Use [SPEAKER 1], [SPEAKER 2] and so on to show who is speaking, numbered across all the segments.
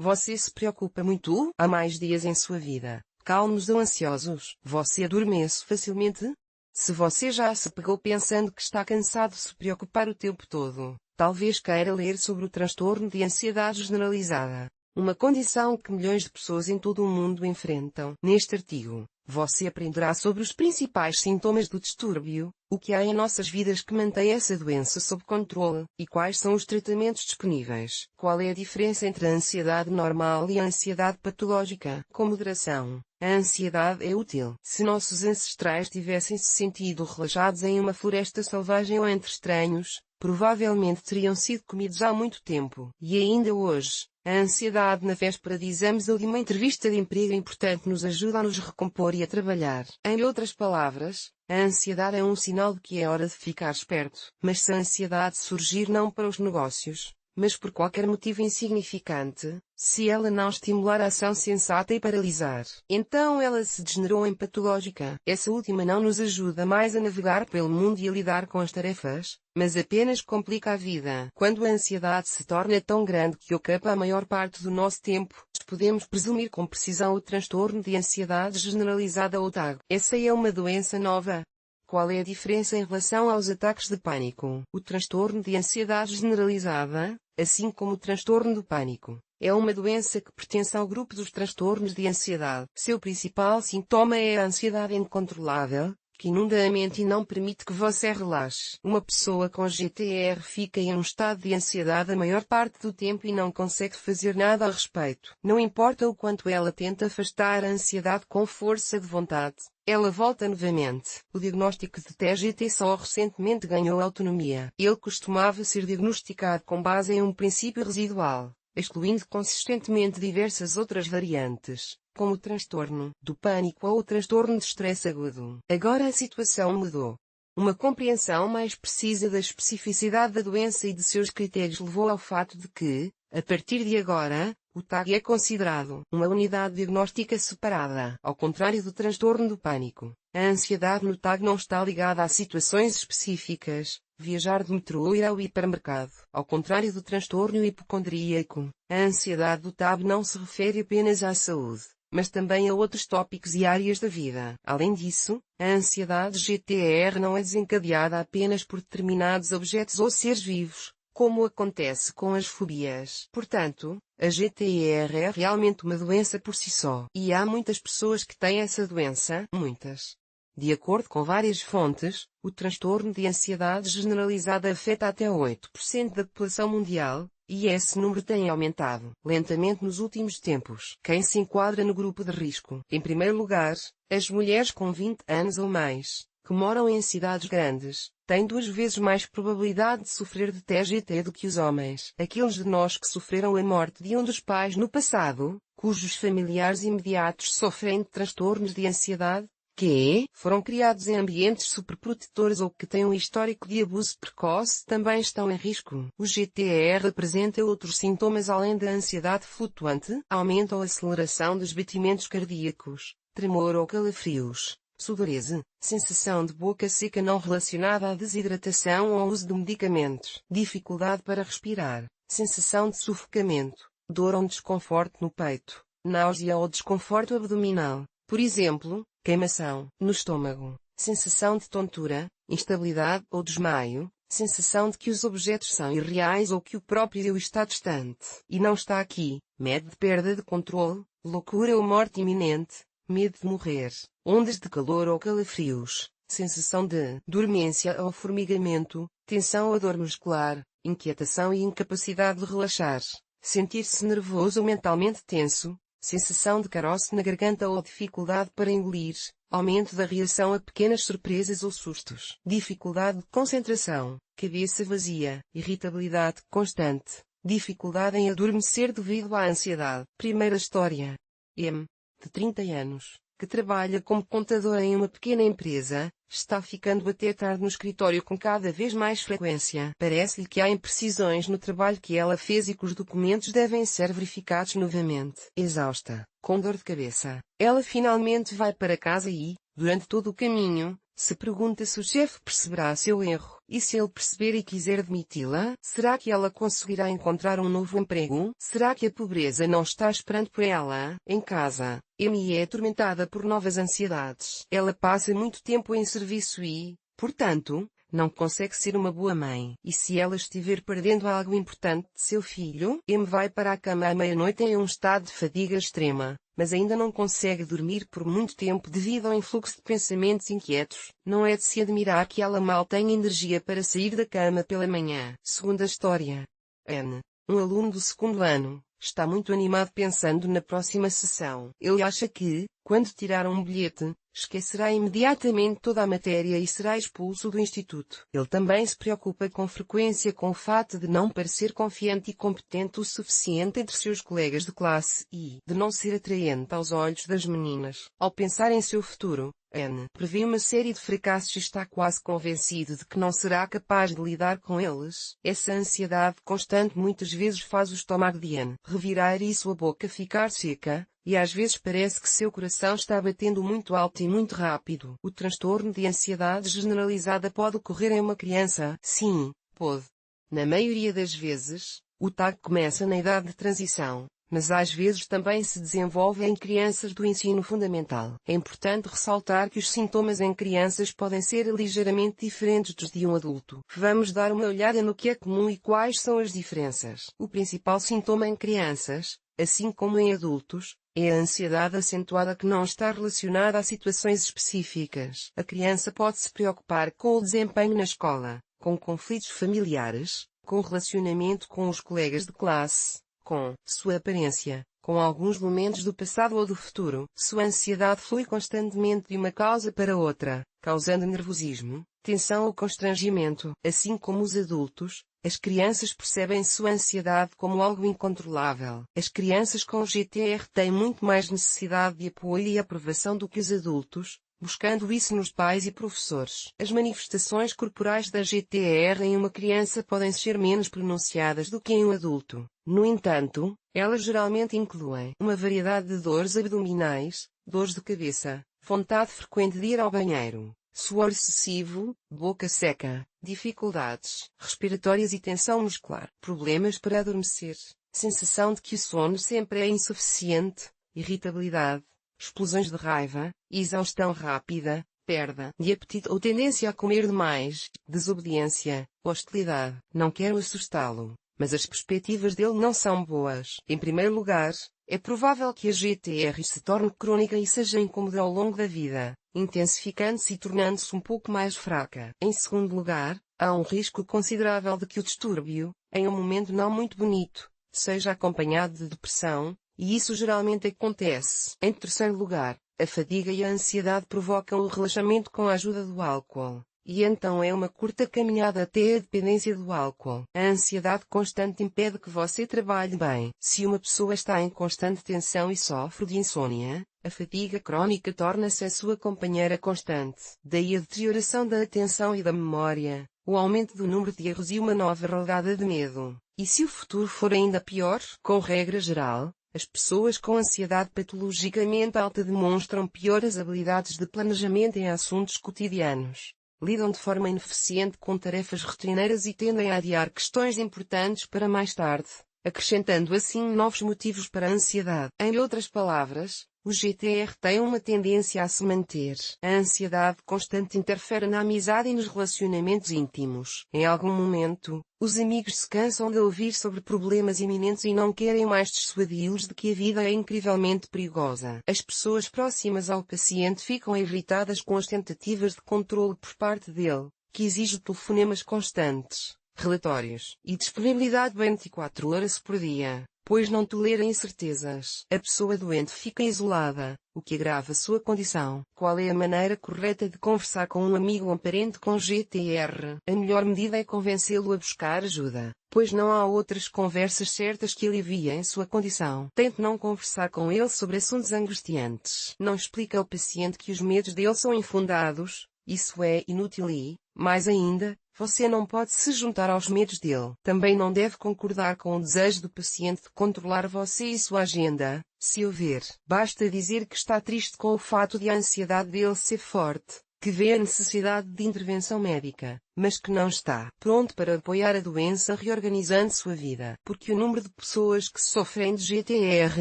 [SPEAKER 1] Você se preocupa muito? Há mais dias em sua vida, calmos ou ansiosos? Você adormece facilmente? Se você já se pegou pensando que está cansado de se preocupar o tempo todo, talvez queira ler sobre o transtorno de ansiedade generalizada, uma condição que milhões de pessoas em todo o mundo enfrentam. Neste artigo, você aprenderá sobre os principais sintomas do distúrbio, o que há em nossas vidas que mantém essa doença sob controle, e quais são os tratamentos disponíveis. Qual é a diferença entre a ansiedade normal e a ansiedade patológica? Com moderação, a ansiedade é útil. Se nossos ancestrais tivessem se sentido relaxados em uma floresta selvagem ou entre estranhos, provavelmente teriam sido comidos há muito tempo. E ainda hoje, a ansiedade na véspera de exames ou de uma entrevista de emprego importante nos ajuda a nos recompor e a trabalhar. Em outras palavras, a ansiedade é um sinal de que é hora de ficar esperto. Mas se a ansiedade surgir não para os negócios, mas por qualquer motivo insignificante, se ela não estimular a ação sensata e paralisar, então ela se degenerou em patológica. Essa última não nos ajuda mais a navegar pelo mundo e a lidar com as tarefas, mas apenas complica a vida. Quando a ansiedade se torna tão grande que ocupa a maior parte do nosso tempo, podemos presumir com precisão o transtorno de ansiedade generalizada ou TAG. Essa é uma doença nova. Qual é a diferença em relação aos ataques de pânico? O transtorno de ansiedade generalizada, assim como o transtorno do pânico, é uma doença que pertence ao grupo dos transtornos de ansiedade. Seu principal sintoma é a ansiedade incontrolável, que inunda a mente e não permite que você relaxe. Uma pessoa com GTR fica em um estado de ansiedade a maior parte do tempo e não consegue fazer nada a respeito. Não importa o quanto ela tenta afastar a ansiedade com força de vontade, ela volta novamente. O diagnóstico de TGT só recentemente ganhou autonomia. Ele costumava ser diagnosticado com base em um princípio residual, excluindo consistentemente diversas outras variantes, como o transtorno do pânico ou o transtorno de estresse agudo. Agora a situação mudou. Uma compreensão mais precisa da especificidade da doença e de seus critérios levou ao fato de que, a partir de agora, o TAG é considerado uma unidade diagnóstica separada. Ao contrário do transtorno do pânico, a ansiedade no TAG não está ligada a situações específicas, viajar de metrô ou ir ao hipermercado. Ao contrário do transtorno hipocondríaco, a ansiedade do TAG não se refere apenas à saúde, mas também a outros tópicos e áreas da vida. Além disso, a ansiedade GTR não é desencadeada apenas por determinados objetos ou seres vivos, como acontece com as fobias. Portanto, a GTR é realmente uma doença por si só. E há muitas pessoas que têm essa doença, muitas. De acordo com várias fontes, o transtorno de ansiedade generalizada afeta até 8% da população mundial, e esse número tem aumentado lentamente nos últimos tempos. Quem se enquadra no grupo de risco? Em primeiro lugar, as mulheres com 20 anos ou mais, que moram em cidades grandes, têm 2 vezes mais probabilidade de sofrer de TGT do que os homens. Aqueles de nós que sofreram a morte de um dos pais no passado, cujos familiares imediatos sofrem de transtornos de ansiedade, que foram criados em ambientes superprotetores ou que têm um histórico de abuso precoce também estão em risco. O GTR apresenta outros sintomas além da ansiedade flutuante, aumento ou aceleração dos batimentos cardíacos, tremor ou calafrios, sudorese, sensação de boca seca não relacionada à desidratação ou ao uso de medicamentos, dificuldade para respirar, sensação de sufocamento, dor ou desconforto no peito, náusea ou desconforto abdominal, por exemplo, queimação no estômago, sensação de tontura, instabilidade ou desmaio, sensação de que os objetos são irreais ou que o próprio eu está distante e não está aqui, medo de perda de controle, loucura ou morte iminente, medo de morrer, ondas de calor ou calafrios, sensação de dormência ou formigamento, tensão ou dor muscular, inquietação e incapacidade de relaxar, sentir-se nervoso ou mentalmente tenso, sensação de caroço na garganta ou dificuldade para engolir, aumento da reação a pequenas surpresas ou sustos, dificuldade de concentração, cabeça vazia, irritabilidade constante, dificuldade em adormecer devido à ansiedade. Primeira história. M, de 30 anos, que trabalha como contadora em uma pequena empresa, está ficando até tarde no escritório com cada vez mais frequência. Parece-lhe que há imprecisões no trabalho que ela fez e que os documentos devem ser verificados novamente. Exausta, com dor de cabeça, ela finalmente vai para casa e, durante todo o caminho, Se pergunta se o chefe perceberá seu erro, e se ele perceber e quiser demiti-la, será que ela conseguirá encontrar um novo emprego? Será que a pobreza não está esperando por ela, em casa? Amy é atormentada por novas ansiedades. Ela passa muito tempo em serviço e, portanto, não consegue ser uma boa mãe. E se ela estiver perdendo algo importante de seu filho, Amy vai para a cama à meia-noite em um estado de fadiga extrema, mas ainda não consegue dormir por muito tempo devido ao influxo de pensamentos inquietos. Não é de se admirar que ela mal tenha energia para sair da cama pela manhã. Segunda história. Anne, um aluno do segundo ano, está muito animado pensando na próxima sessão. Ele acha que, quando tirar um bilhete, esquecerá imediatamente toda a matéria e será expulso do instituto. Ele também se preocupa com frequência com o fato de não parecer confiante e competente o suficiente entre seus colegas de classe e de não ser atraente aos olhos das meninas. Ao pensar em seu futuro, Anne prevê uma série de fracassos e está quase convencido de que não será capaz de lidar com eles. Essa ansiedade constante muitas vezes faz o estômago de Anne revirar e sua boca ficar seca, e às vezes parece que seu coração está batendo muito alto e muito rápido. O transtorno de ansiedade generalizada pode ocorrer em uma criança? Sim, pode. Na maioria das vezes, o TAG começa na idade de transição, mas às vezes também se desenvolve em crianças do ensino fundamental. É importante ressaltar que os sintomas em crianças podem ser ligeiramente diferentes dos de um adulto. Vamos dar uma olhada no que é comum e quais são as diferenças. O principal sintoma em crianças, assim como em adultos, é a ansiedade acentuada que não está relacionada a situações específicas. A criança pode se preocupar com o desempenho na escola, com conflitos familiares, com o relacionamento com os colegas de classe, com sua aparência, com alguns momentos do passado ou do futuro. Sua ansiedade flui constantemente de uma causa para outra, causando nervosismo, tensão ou constrangimento. Assim como os adultos, as crianças percebem sua ansiedade como algo incontrolável. As crianças com GTR têm muito mais necessidade de apoio e aprovação do que os adultos, buscando isso nos pais e professores. As manifestações corporais da GTR em uma criança podem ser menos pronunciadas do que em um adulto. No entanto, elas geralmente incluem uma variedade de dores abdominais, dores de cabeça, vontade frequente de ir ao banheiro, suor excessivo, boca seca, dificuldades respiratórias e tensão muscular, problemas para adormecer, sensação de que o sono sempre é insuficiente, irritabilidade, explosões de raiva, exaustão rápida, perda de apetite ou tendência a comer demais, desobediência, hostilidade. Não quero assustá-lo, mas as perspectivas dele não são boas. Em primeiro lugar, é provável que a GTR se torne crônica e seja incômoda ao longo da vida, intensificando-se e tornando-se um pouco mais fraca. Em segundo lugar, há um risco considerável de que o distúrbio, em um momento não muito bonito, seja acompanhado de depressão, e isso geralmente acontece. Em terceiro lugar, a fadiga e a ansiedade provocam o relaxamento com a ajuda do álcool. E então é uma curta caminhada até a dependência do álcool. A ansiedade constante impede que você trabalhe bem. Se uma pessoa está em constante tensão e sofre de insônia, a fadiga crônica torna-se a sua companheira constante. Daí a deterioração da atenção e da memória, o aumento do número de erros e uma nova rodada de medo. E se o futuro for ainda pior? Com regra geral, as pessoas com ansiedade patologicamente alta demonstram piores habilidades de planejamento em assuntos cotidianos. Lidam de forma ineficiente com tarefas rotineiras e tendem a adiar questões importantes para mais tarde, acrescentando assim novos motivos para a ansiedade. Em outras palavras, o GTR tem uma tendência a se manter. A ansiedade constante interfere na amizade e nos relacionamentos íntimos. Em algum momento, os amigos se cansam de ouvir sobre problemas iminentes e não querem mais dissuadi-los de que a vida é incrivelmente perigosa. As pessoas próximas ao paciente ficam irritadas com as tentativas de controle por parte dele, que exige telefonemas constantes, relatórios e disponibilidade 24 horas por dia, pois não tolera incertezas. A pessoa doente fica isolada, o que agrava sua condição. Qual é a maneira correta de conversar com um amigo ou um parente com GTR? A melhor medida é convencê-lo a buscar ajuda, pois não há outras conversas certas que aliviem sua condição. Tente não conversar com ele sobre assuntos angustiantes. Não explique ao paciente que os medos dele são infundados, isso é inútil e, mais ainda, você não pode se juntar aos medos dele. Também não deve concordar com o desejo do paciente de controlar você e sua agenda. Se houver, basta dizer que está triste com o fato de a ansiedade dele ser forte, que vê a necessidade de intervenção médica, mas que não está pronto para apoiar a doença reorganizando sua vida, porque o número de pessoas que sofrem de GTR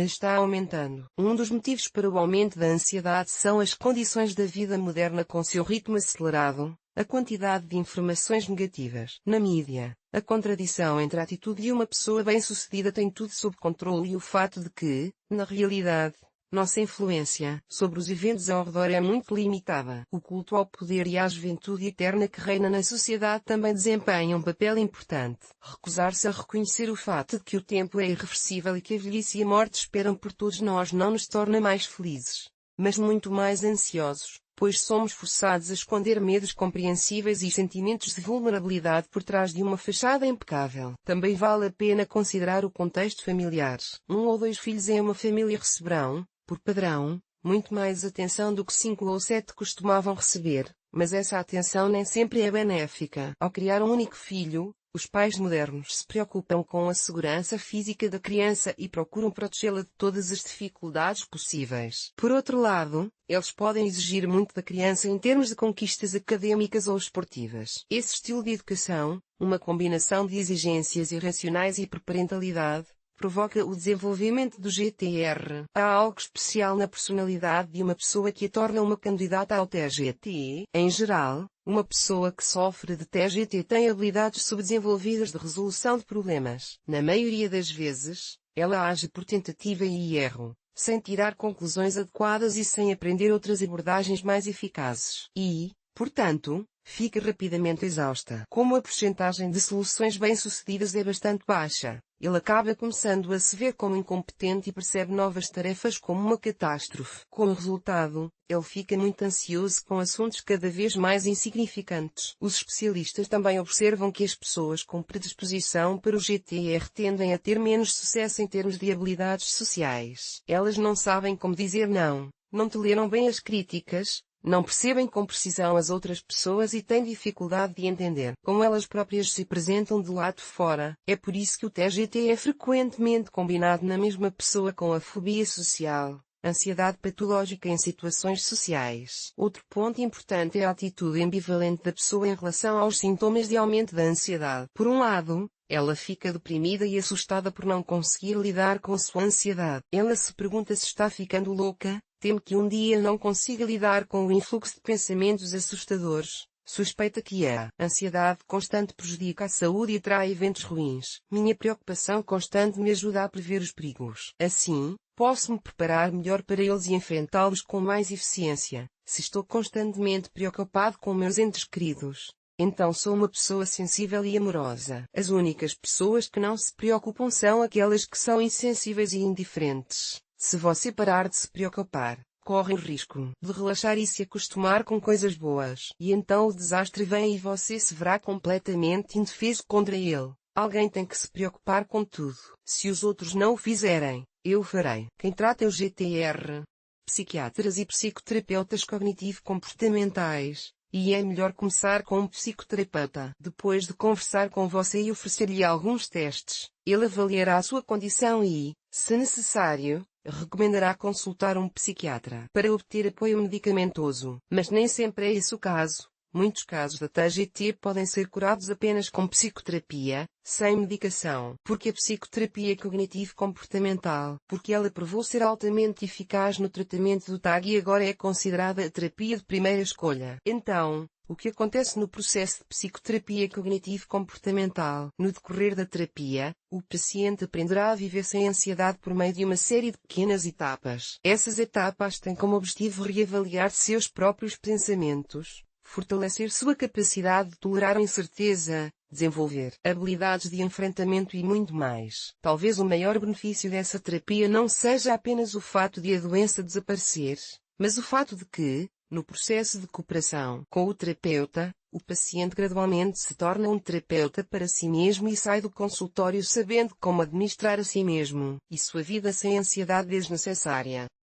[SPEAKER 1] está aumentando. Um dos motivos para o aumento da ansiedade são as condições da vida moderna com seu ritmo acelerado, a quantidade de informações negativas na mídia, a contradição entre a atitude de uma pessoa bem-sucedida tem tudo sob controle e o fato de que, na realidade, nossa influência sobre os eventos ao redor é muito limitada. O culto ao poder e à juventude eterna que reina na sociedade também desempenham um papel importante. Recusar-se a reconhecer o fato de que o tempo é irreversível e que a velhice e a morte esperam por todos nós não nos torna mais felizes, mas muito mais ansiosos, pois somos forçados a esconder medos compreensíveis e sentimentos de vulnerabilidade por trás de uma fachada impecável. Também vale a pena considerar o contexto familiar. 1 ou 2 filhos em uma família receberão, por padrão, muito mais atenção do que 5 ou 7 costumavam receber, mas essa atenção nem sempre é benéfica. Ao criar um único filho, os pais modernos se preocupam com a segurança física da criança e procuram protegê-la de todas as dificuldades possíveis. Por outro lado, eles podem exigir muito da criança em termos de conquistas acadêmicas ou esportivas. Esse estilo de educação, uma combinação de exigências irracionais e hiperparentalidade, provoca o desenvolvimento do GTR. Há algo especial na personalidade de uma pessoa que a torna uma candidata ao TGT. Em geral, uma pessoa que sofre de TGT tem habilidades subdesenvolvidas de resolução de problemas. Na maioria das vezes, ela age por tentativa e erro, sem tirar conclusões adequadas e sem aprender outras abordagens mais eficazes. E, portanto, fica rapidamente exausta. Como a percentagem de soluções bem-sucedidas é bastante baixa, ele acaba começando a se ver como incompetente e percebe novas tarefas como uma catástrofe. Como resultado, ele fica muito ansioso com assuntos cada vez mais insignificantes. Os especialistas também observam que as pessoas com predisposição para o GTR tendem a ter menos sucesso em termos de habilidades sociais. Elas não sabem como dizer não, não toleram bem as críticas, não percebem com precisão as outras pessoas e têm dificuldade de entender como elas próprias se apresentam do lado de fora. É por isso que o TGT é frequentemente combinado na mesma pessoa com a fobia social, ansiedade patológica em situações sociais. Outro ponto importante é a atitude ambivalente da pessoa em relação aos sintomas de aumento da ansiedade. Por um lado, ela fica deprimida e assustada por não conseguir lidar com sua ansiedade. Ela se pergunta se está ficando louca, teme que um dia não consiga lidar com o influxo de pensamentos assustadores. Suspeita que a ansiedade constante prejudica a saúde e traz eventos ruins. Minha preocupação constante me ajuda a prever os perigos. Assim, posso me preparar melhor para eles e enfrentá-los com mais eficiência. Se estou constantemente preocupado com meus entes queridos, então sou uma pessoa sensível e amorosa. As únicas pessoas que não se preocupam são aquelas que são insensíveis e indiferentes. Se você parar de se preocupar, corre o risco de relaxar e se acostumar com coisas boas. E então o desastre vem e você se verá completamente indefeso contra ele. Alguém tem que se preocupar com tudo. Se os outros não o fizerem, eu farei. Quem trata o GTR? Psiquiatras e psicoterapeutas cognitivo-comportamentais. E é melhor começar com um psicoterapeuta. Depois de conversar com você e oferecer-lhe alguns testes, ele avaliará a sua condição e, se necessário, recomendará consultar um psiquiatra para obter apoio medicamentoso. Mas nem sempre é esse o caso. Muitos casos da TGT podem ser curados apenas com psicoterapia, sem medicação. Porque a psicoterapia cognitivo-comportamental, porque ela provou ser altamente eficaz no tratamento do TAG e agora é considerada a terapia de primeira escolha. Então, o que acontece no processo de psicoterapia cognitivo-comportamental? No decorrer da terapia, o paciente aprenderá a viver sem ansiedade por meio de uma série de pequenas etapas. Essas etapas têm como objetivo reavaliar seus próprios pensamentos, fortalecer sua capacidade de tolerar a incerteza, desenvolver habilidades de enfrentamento e muito mais. Talvez o maior benefício dessa terapia não seja apenas o fato de a doença desaparecer, mas o fato de que, no processo de cooperação com o terapeuta, o paciente gradualmente se torna um terapeuta para si mesmo e sai do consultório sabendo como administrar a si mesmo e sua vida sem ansiedade desnecessária.